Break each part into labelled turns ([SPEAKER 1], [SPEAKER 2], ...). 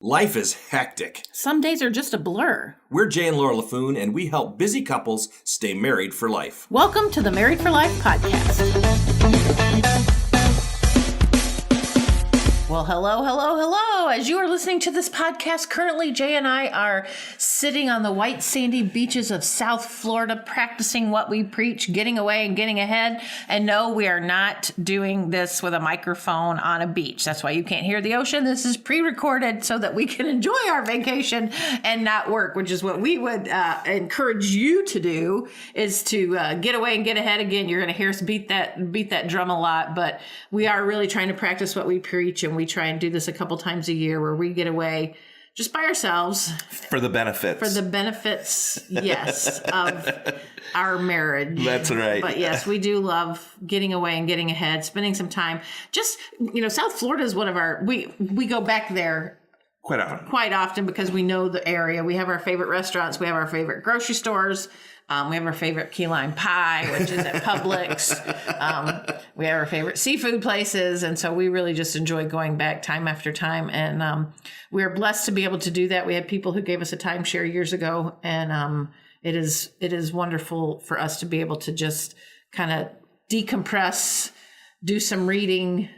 [SPEAKER 1] Life is hectic.
[SPEAKER 2] Some days are just a blur.
[SPEAKER 1] We're Jay and Laura LaFoon, and we help busy couples stay married for life.
[SPEAKER 2] Welcome to the Married for Life podcast. Well, hello. As you are listening to this podcast, currently Jay and I are sitting on the white sandy beaches of South Florida, practicing what we preach, getting away and getting ahead. And no, we are not doing this with a microphone on a beach. That's why you can't hear the ocean. This is pre-recorded so that we can enjoy our vacation and not work, which is what we would encourage you to do, is to get away and get ahead. Again, you're going to hear us beat that drum a lot, but we are really trying to practice what we preach, and we try and do this a couple times a year where we get away just by ourselves.
[SPEAKER 1] For the benefits.
[SPEAKER 2] Yes, of our marriage.
[SPEAKER 1] That's right.
[SPEAKER 2] But yes, we do love getting away and getting ahead, spending some time. Just, South Florida is one of our, we go back there quite often because we know the area. We have our favorite restaurants. We have our favorite grocery stores. We have our favorite key lime pie, which is at Publix. We have our favorite seafood places. And so we really just enjoy going back time after time. And we are blessed to be able to do that. We had people who gave us a timeshare years ago. And it is wonderful for us to be able to just kind of decompress, do some reading,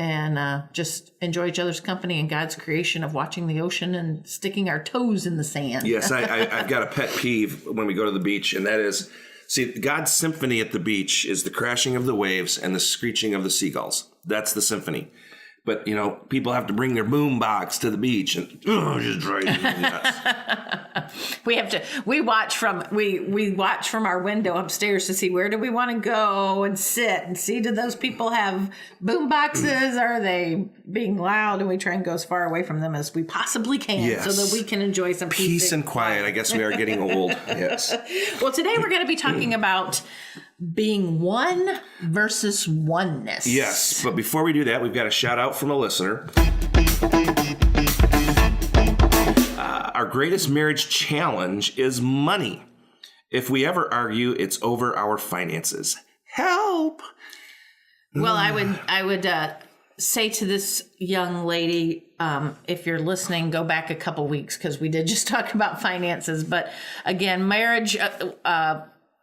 [SPEAKER 2] and just enjoy each other's company and God's creation of watching the ocean and sticking our toes in the sand.
[SPEAKER 1] Yes, I've got a pet peeve when we go to the beach, and that is, God's symphony at the beach is the crashing of the waves and the screeching of the seagulls. That's the symphony. But, people have to bring their boom box to the beach, and just drives me nuts.
[SPEAKER 2] We watch from our window upstairs to see where do we want to go and sit and see, do those people have boom boxes? Are they being loud? And we try and go as far away from them as we possibly can, so that we can enjoy some
[SPEAKER 1] peace and quiet. I guess we are getting old. Yes.
[SPEAKER 2] Well, today we're going to be talking about being one versus oneness.
[SPEAKER 1] Yes, but before we do that, we've got a shout out from a listener. Our greatest marriage challenge is money. If we ever argue, it's over our finances. Help!
[SPEAKER 2] Well, I would say to this young lady, if you're listening, go back a couple weeks, because we did just talk about finances. But again, marriage,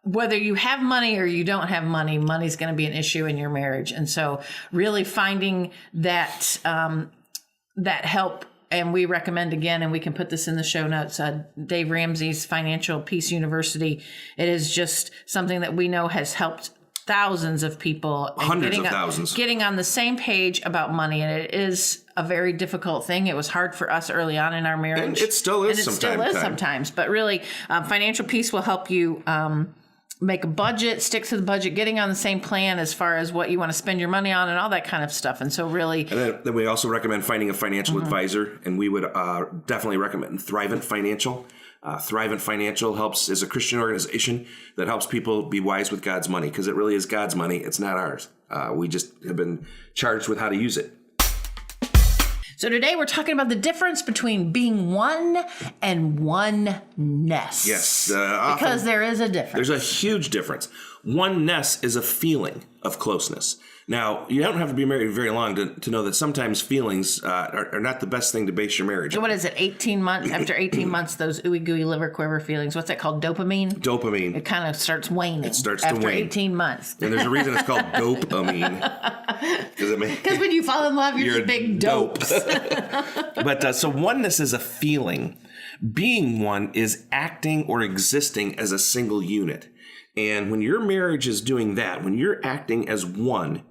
[SPEAKER 2] whether you have money or you don't have money, money's going to be an issue in your marriage. And so really finding that help, and we recommend, again, and we can put this in the show notes, Dave Ramsey's Financial Peace University. It is just something that we know has helped thousands of people.
[SPEAKER 1] Hundreds of thousands. Getting
[SPEAKER 2] on the same page about money. And it is a very difficult thing. It was hard for us early on in our marriage.
[SPEAKER 1] And it still is
[SPEAKER 2] sometimes. But really, Financial Peace will help you make a budget, stick to the budget, getting on the same plan as far as what you want to spend your money on and all that kind of stuff. And so really...
[SPEAKER 1] And then we also recommend finding a financial advisor, and we would definitely recommend Thrivent Financial. Thrivent Financial is a Christian organization that helps people be wise with God's money, because it really is God's money. It's not ours. We just have been charged with how to use it.
[SPEAKER 2] So today we're talking about the difference between being one and oneness.
[SPEAKER 1] Yes.
[SPEAKER 2] Because there is a difference.
[SPEAKER 1] There's a huge difference. Oneness is a feeling of closeness. Now, you don't have to be married very long to know that sometimes feelings are not the best thing to base your marriage on.
[SPEAKER 2] What is it, 18 months? After 18 months, those ooey gooey liver quiver feelings, what's that called, dopamine?
[SPEAKER 1] Dopamine.
[SPEAKER 2] It kind of starts waning.
[SPEAKER 1] It starts to wane.
[SPEAKER 2] After 18 months.
[SPEAKER 1] And there's a reason it's called dopamine.
[SPEAKER 2] Because when you fall in love, you're just big dopes.
[SPEAKER 1] But so oneness is a feeling. Being one is acting or existing as a single unit. And when your marriage is doing that, when you're acting as one,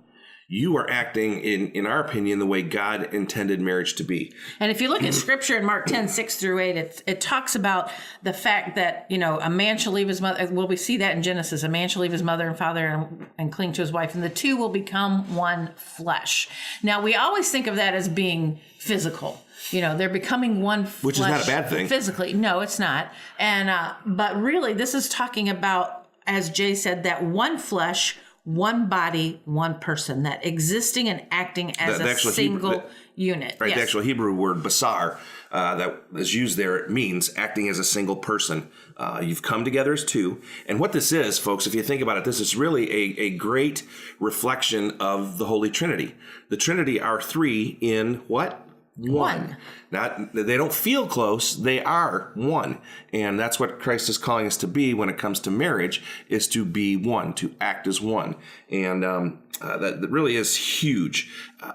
[SPEAKER 1] you are acting, in our opinion, the way God intended marriage to be. And
[SPEAKER 2] if you look at Scripture in Mark 10:6-8, it talks about the fact that, a man shall leave his mother. Well, we see that in Genesis. A man shall leave his mother and father and cling to his wife, and the two will become one flesh. Now, we always think of that as being physical. They're becoming one flesh.
[SPEAKER 1] Which is not a bad thing.
[SPEAKER 2] Physically. No, it's not. And but really, this is talking about, as Jay said, that one flesh, one body, one person, that existing and acting as a single unit.
[SPEAKER 1] Right, yes. The actual Hebrew word basar that is used there, it means acting as a single person. You've come together as two. And what this is, folks, if you think about it, this is really a great reflection of the Holy Trinity. The Trinity are three in what?
[SPEAKER 2] One.
[SPEAKER 1] They don't feel close. They are one. And that's what Christ is calling us to be when it comes to marriage, is to be one, to act as one. And that really is huge.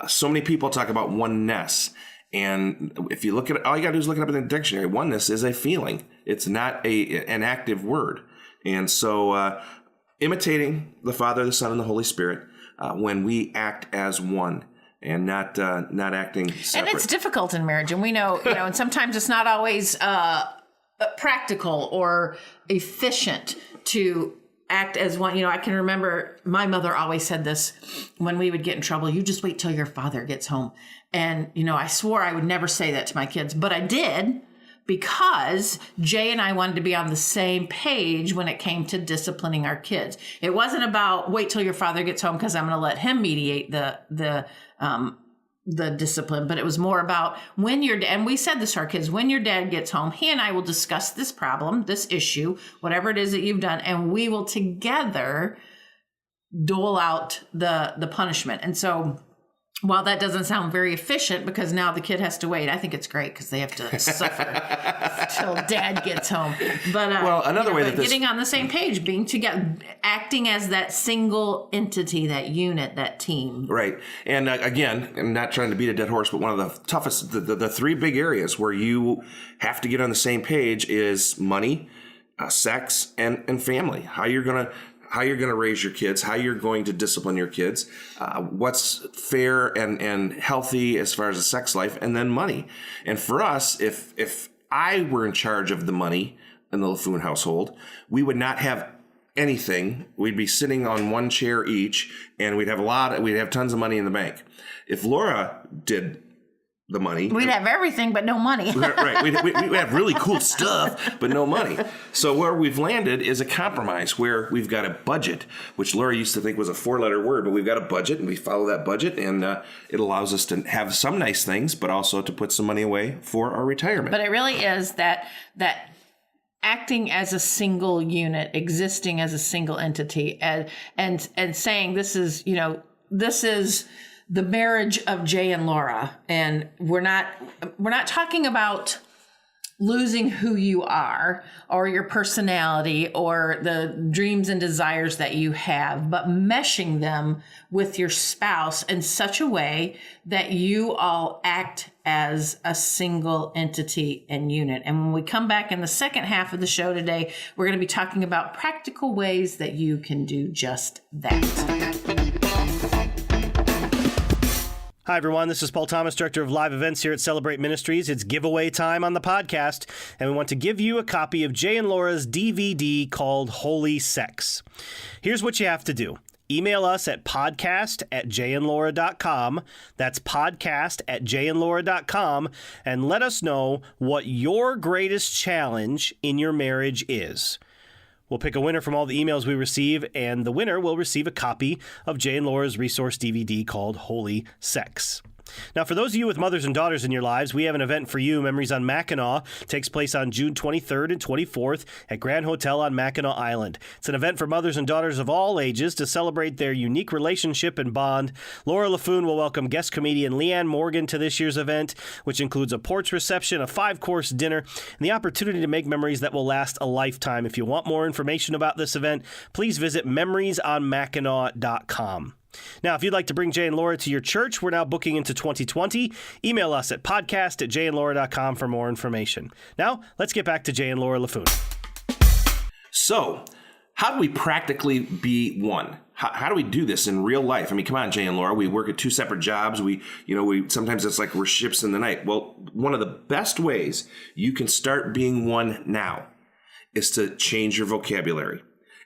[SPEAKER 1] So many people talk about oneness. And if you look at it, all you got to do is look it up in the dictionary. Oneness is a feeling. It's not an active word. And so imitating the Father, the Son, and the Holy Spirit when we act as one. And not acting separate.
[SPEAKER 2] And it's difficult in marriage, and we know, and sometimes it's not always practical or efficient to act as one. I can remember my mother always said this when we would get in trouble: "You just wait till your father gets home." And I swore I would never say that to my kids, but I did, because Jay and I wanted to be on the same page when it came to disciplining our kids. It wasn't about wait till your father gets home because I'm going to let him mediate the discipline, but it was more about and we said this to our kids, when your dad gets home, he and I will discuss this problem, this issue, whatever it is that you've done, and we will together dole out the punishment. And so, while that doesn't sound very efficient, because now the kid has to wait, I think it's great because they have to suffer till dad gets home. But
[SPEAKER 1] another way that
[SPEAKER 2] getting on the same page, being together, acting as that single entity, that unit, that team.
[SPEAKER 1] Right. And again, I'm not trying to beat a dead horse, but one of the toughest, the three big areas where you have to get on the same page is money, sex, and family. How you're going to raise your kids, how you're going to discipline your kids, what's fair and healthy as far as a sex life, and then money. And for us, if I were in charge of the money in the LaFoon household, we would not have anything. We'd be sitting on one chair each, and we'd have tons of money in the bank. If Laura did the money,
[SPEAKER 2] we'd have everything but no money.
[SPEAKER 1] Right. We have really cool stuff, but no money. So where we've landed is a compromise where we've got a budget, which Laura used to think was a 4-letter word, but we've got a budget, and we follow that budget, and it allows us to have some nice things, but also to put some money away for our retirement.
[SPEAKER 2] But it really is that acting as a single unit, existing as a single entity, and saying this is the marriage of Jay and Laura, and we're not talking about losing who you are or your personality or the dreams and desires that you have, but meshing them with your spouse in such a way that you all act as a single entity and unit. And when we come back in the second half of the show today, we're going to be talking about practical ways that you can do just that.
[SPEAKER 3] Hi, everyone. This is Paul Thomas, Director of Live Events here at Celebrate Ministries. It's giveaway time on the podcast, and we want to give you a copy of Jay and Laura's DVD called Holy Sex. Here's what you have to do. Email us at podcast@jayandlaura.com. That's podcast@jayandlaura.com, and let us know what your greatest challenge in your marriage is. We'll pick a winner from all the emails we receive, and the winner will receive a copy of Jay and Laura's resource DVD called Holy Sex. Now, for those of you with mothers and daughters in your lives, we have an event for you. Memories on Mackinac takes place on June 23rd and 24th at Grand Hotel on Mackinac Island. It's an event for mothers and daughters of all ages to celebrate their unique relationship and bond. Laura LaFoon will welcome guest comedian Leanne Morgan to this year's event, which includes a porch reception, a 5-course dinner, and the opportunity to make memories that will last a lifetime. If you want more information about this event, please visit memoriesonmackinac.com. Now, if you'd like to bring Jay and Laura to your church, we're now booking into 2020. Email us at podcast@jayandlaura.com for more information. Now, let's get back to Jay and Laura LaFoon.
[SPEAKER 1] So, how do we practically be one? How do we do this in real life? I mean, come on, Jay and Laura. We work at 2 separate jobs. We sometimes it's like we're ships in the night. Well, one of the best ways you can start being one now is to change your vocabulary.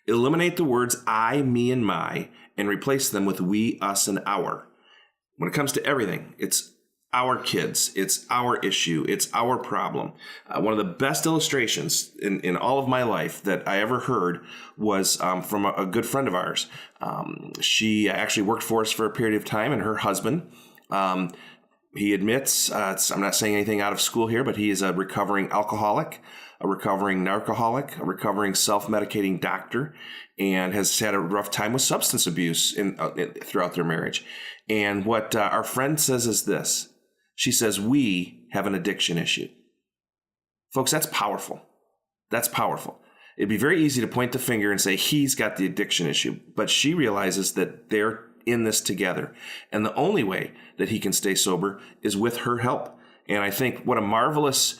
[SPEAKER 1] Eliminate the words I, me, and my, and replace them with we, us, and our. When it comes to everything, it's our kids, it's our issue, it's our problem. One of the best illustrations in all of my life that I ever heard was from a good friend of ours. She actually worked for us for a period of time, and her husband, he admits, I'm not saying anything out of school here, but he is a recovering alcoholic, a recovering narcoholic, a recovering self-medicating doctor, and has had a rough time with substance abuse throughout their marriage. And what our friend says is this: She says, we have an addiction issue. Folks, that's powerful. That's powerful. It'd be very easy to point the finger and say he's got the addiction issue, but she realizes that they're in this together. And the only way that he can stay sober is with her help. And I think what a marvelous,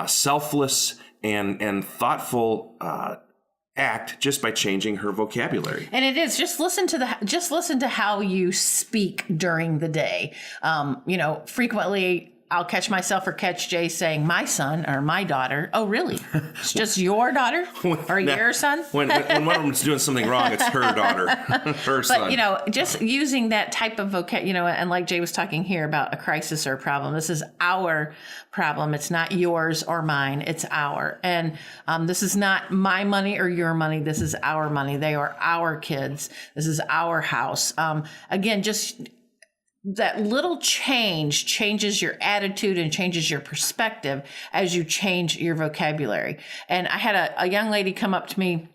[SPEAKER 1] selfless, and thoughtful act just by changing her vocabulary.
[SPEAKER 2] And it is just listen to how you speak during the day. Frequently I'll catch myself or catch Jay saying my son or my daughter. Oh, really? It's just your daughter or your son?
[SPEAKER 1] When one of them's doing something wrong, it's her daughter, her son.
[SPEAKER 2] But, just using that type of vocabulary, and like Jay was talking here about a crisis or a problem, this is our problem. It's not yours or mine. It's our. And this is not my money or your money. This is our money. They are our kids. This is our house. Again, just that little change changes your attitude and changes your perspective as you change your vocabulary. And I had a young lady come up to me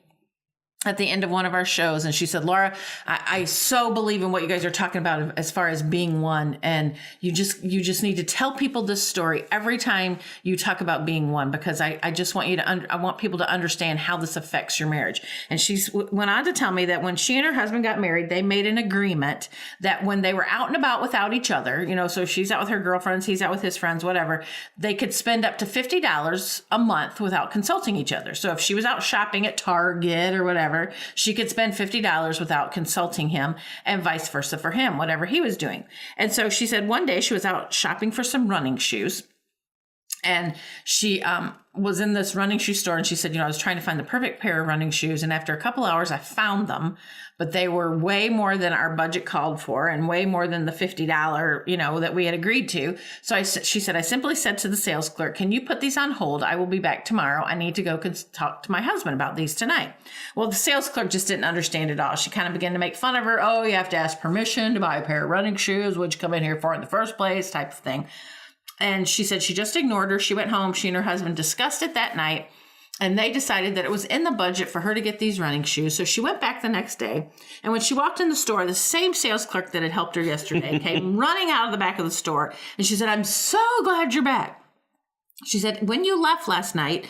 [SPEAKER 2] at the end of one of our shows, and she said, Laura, I so believe in what you guys are talking about as far as being one, and you just need to tell people this story every time you talk about being one, because I just want you to I want people to understand how this affects your marriage. And she went on to tell me that when she and her husband got married, they made an agreement that when they were out and about without each other, so she's out with her girlfriends, he's out with his friends, whatever, they could spend up to $50 a month without consulting each other. So if she was out shopping at Target or whatever, she could spend $50 without consulting him, and vice versa for him, whatever he was doing. And so she said one day she was out shopping for some running shoes, and she was in this running shoe store, and she said, I was trying to find the perfect pair of running shoes, and after a couple hours I found them, but they were way more than our budget called for and way more than the $50, that we had agreed to. So she said, I simply said to the sales clerk, can you put these on hold? I will be back tomorrow. I need to go talk to my husband about these tonight. Well, the sales clerk just didn't understand it all. She kind of began to make fun of her. Oh, you have to ask permission to buy a pair of running shoes. What'd you come in here for in the first place? Type of thing. And she said she just ignored her. She went home. She and her husband discussed it that night, and they decided that it was in the budget for her to get these running shoes. So she went back the next day. And when she walked in the store, the same sales clerk that had helped her yesterday came running out of the back of the store. And she said, I'm so glad you're back. She said, when you left last night,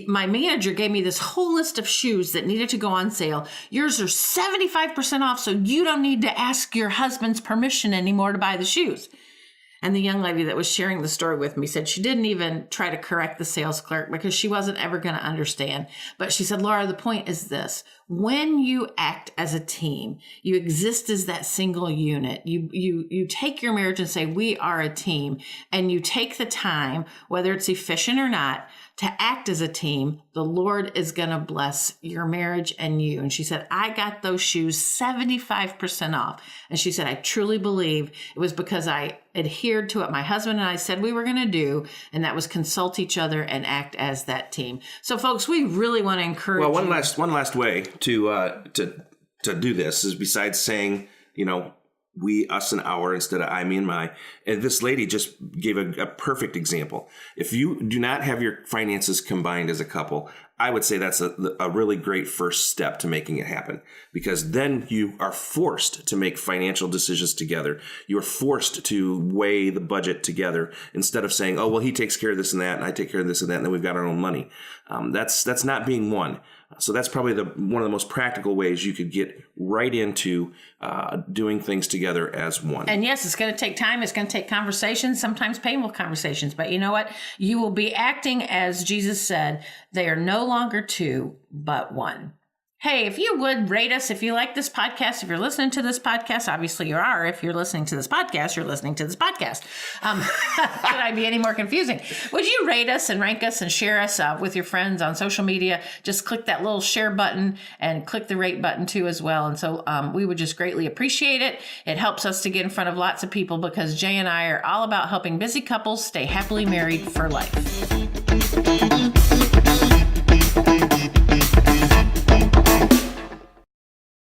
[SPEAKER 2] my manager gave me this whole list of shoes that needed to go on sale. Yours are 75% off, so you don't need to ask your husband's permission anymore to buy the shoes. And the young lady that was sharing the story with me said she didn't even try to correct the sales clerk because she wasn't ever going to understand. But she said, Laura, the point is this. When you act as a team, you exist as that single unit. You take your marriage and say, we are a team. And you take the time, whether it's efficient or not, to act as a team. The Lord is going to bless your marriage and you. And she said, I got those shoes 75% off. And she said, I truly believe it was because I adhered to what my husband and I said we were going to do. And that was consult each other and act as that team. So folks, we really want to encourage
[SPEAKER 1] you. Well, one last way to do this is besides saying, we, us, and our instead of I, me, and my. And this lady just gave a perfect example. If you do not have your finances combined as a couple, I would say that's a really great first step to making it happen, because then you are forced to make financial decisions together. You are forced to weigh the budget together instead of saying, oh, well, he takes care of this and that, and I take care of this and that, and then we've got our own money. That's not being one. So that's probably one of the most practical ways you could get right into doing things together as one.
[SPEAKER 2] And yes, it's going to take time. It's going to take conversations, sometimes painful conversations. But you know what? You will be acting as Jesus said, they are no longer two, but one. Hey, if you would rate us, if you like this podcast, if you're listening to this podcast, obviously you are. If you're listening to this podcast, you're listening to this podcast. Could I be any more confusing? Would you rate us and rank us and share us with your friends on social media? Just click that little share button and click the rate button too as well. And so we would just greatly appreciate it. It helps us to get in front of lots of people because Jay and I are all about helping busy couples stay happily married for life.